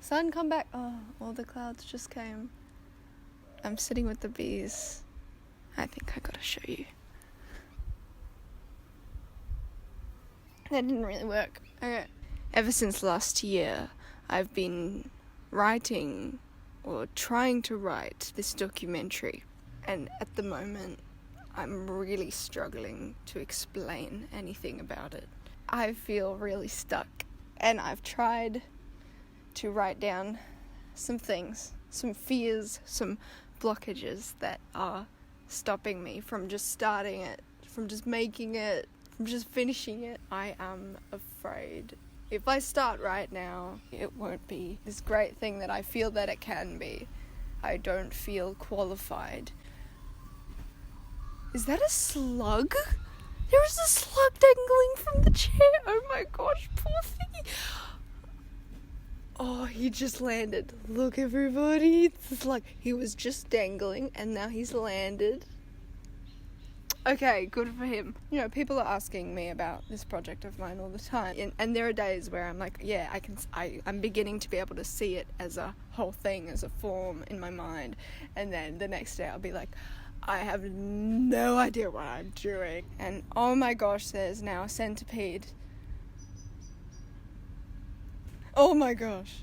Sun, come back. Oh, all the clouds just came. I'm sitting with the bees. I think I gotta show you. That didn't really work. Okay. Ever since last year, I've been writing or trying to write this documentary. And at the moment, I'm really struggling to explain anything about it. I feel really stuck. And I've tried to write down some things, some fears, some blockages that are stopping me from just starting it, from just making it, from just finishing it. I am afraid if I start right now, it won't be this great thing that I feel that it can be. I don't feel qualified. Is that a slug? There is a slug dangling from the chair. Oh my gosh, poor thing. Oh, he just landed. Look, everybody. It's like he was just dangling and now he's landed. Okay, good for him. You know, people are asking me about this project of mine all the time. And there are days where I'm like, yeah, I'm beginning to be able to see it as a whole thing, as a form in my mind. And then the next day I'll be like, I have no idea what I'm doing. And oh my gosh, there's now a centipede. Oh my gosh.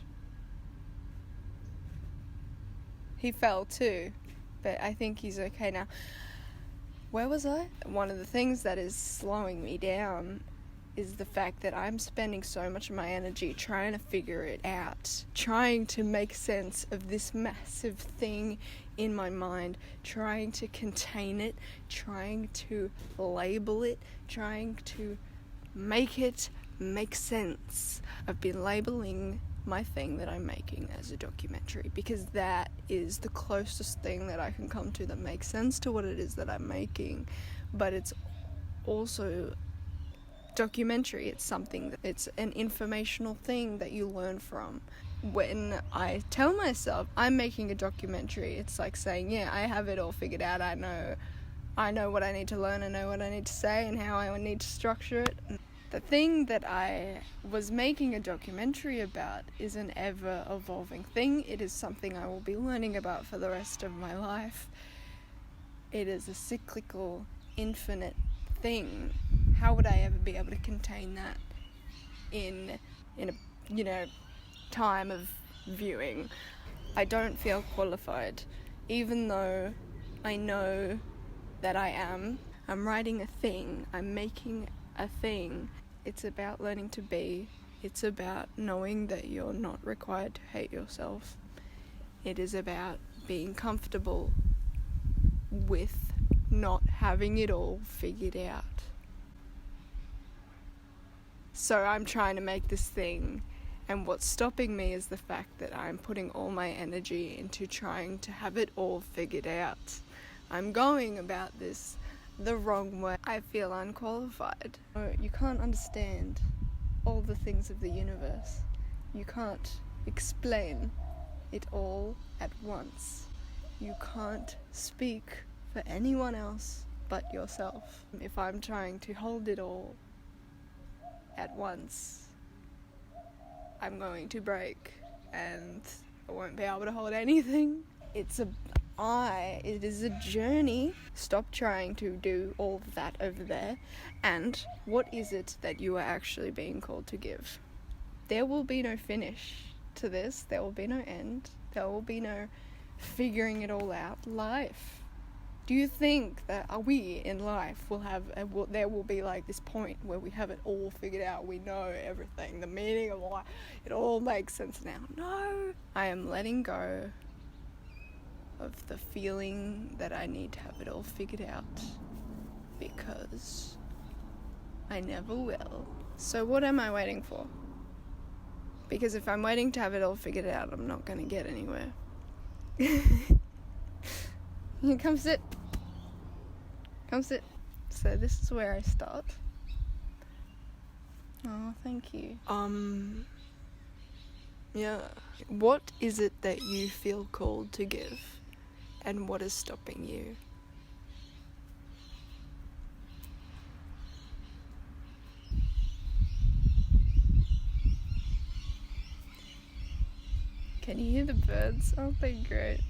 He fell too, but I think he's okay now. Where was I? One of the things that is slowing me down is the fact that I'm spending so much of my energy trying to figure it out, trying to make sense of this massive thing in my mind, trying to contain it, trying to label it, trying to make it make sense. I've been labeling my thing that I'm making as a documentary because that is the closest thing that I can come to that makes sense to what it is that I'm making. But it's also documentary. It's something that it's an informational thing that you learn from. When I tell myself I'm making a documentary, it's like saying, yeah, I have it all figured out. I know what I need to learn, I know what I need to say and how I need to structure it. The thing that I was making a documentary about is an ever-evolving thing. It is something I will be learning about for the rest of my life. It is a cyclical, infinite thing. How would I ever be able to contain that in a time of viewing? I don't feel qualified, even though I know that I am. I'm writing a thing. I'm making a thing. It's about learning to be. It's about knowing that you're not required to hate yourself. It is about being comfortable with not having it all figured out. So I'm trying to make this thing, and what's stopping me is the fact that I'm putting all my energy into trying to have it all figured out. I'm going about this the wrong way. I feel unqualified. You can't understand all the things of the universe. You can't explain it all at once. You can't speak for anyone else but yourself. If I'm trying to hold it all at once, I'm going to break and I won't be able to hold anything. It is a journey. Stop trying to do all of that over there. And what is it that you are actually being called to give? There will be no finish to this. There will be no end. There will be no figuring it all out. Life. Do you think that we in life will have, there will be like this point where we have it all figured out, we know everything, the meaning of life, it all makes sense now? No. I am letting go of the feeling that I need to have it all figured out because I never will. So what am I waiting for? Because if I'm waiting to have it all figured out, I'm not going to get anywhere. Come sit. Come sit. So this is where I start. Oh, thank you. Yeah. What is it that you feel called to give? And what is stopping you? Can you hear the birds? Aren't they great?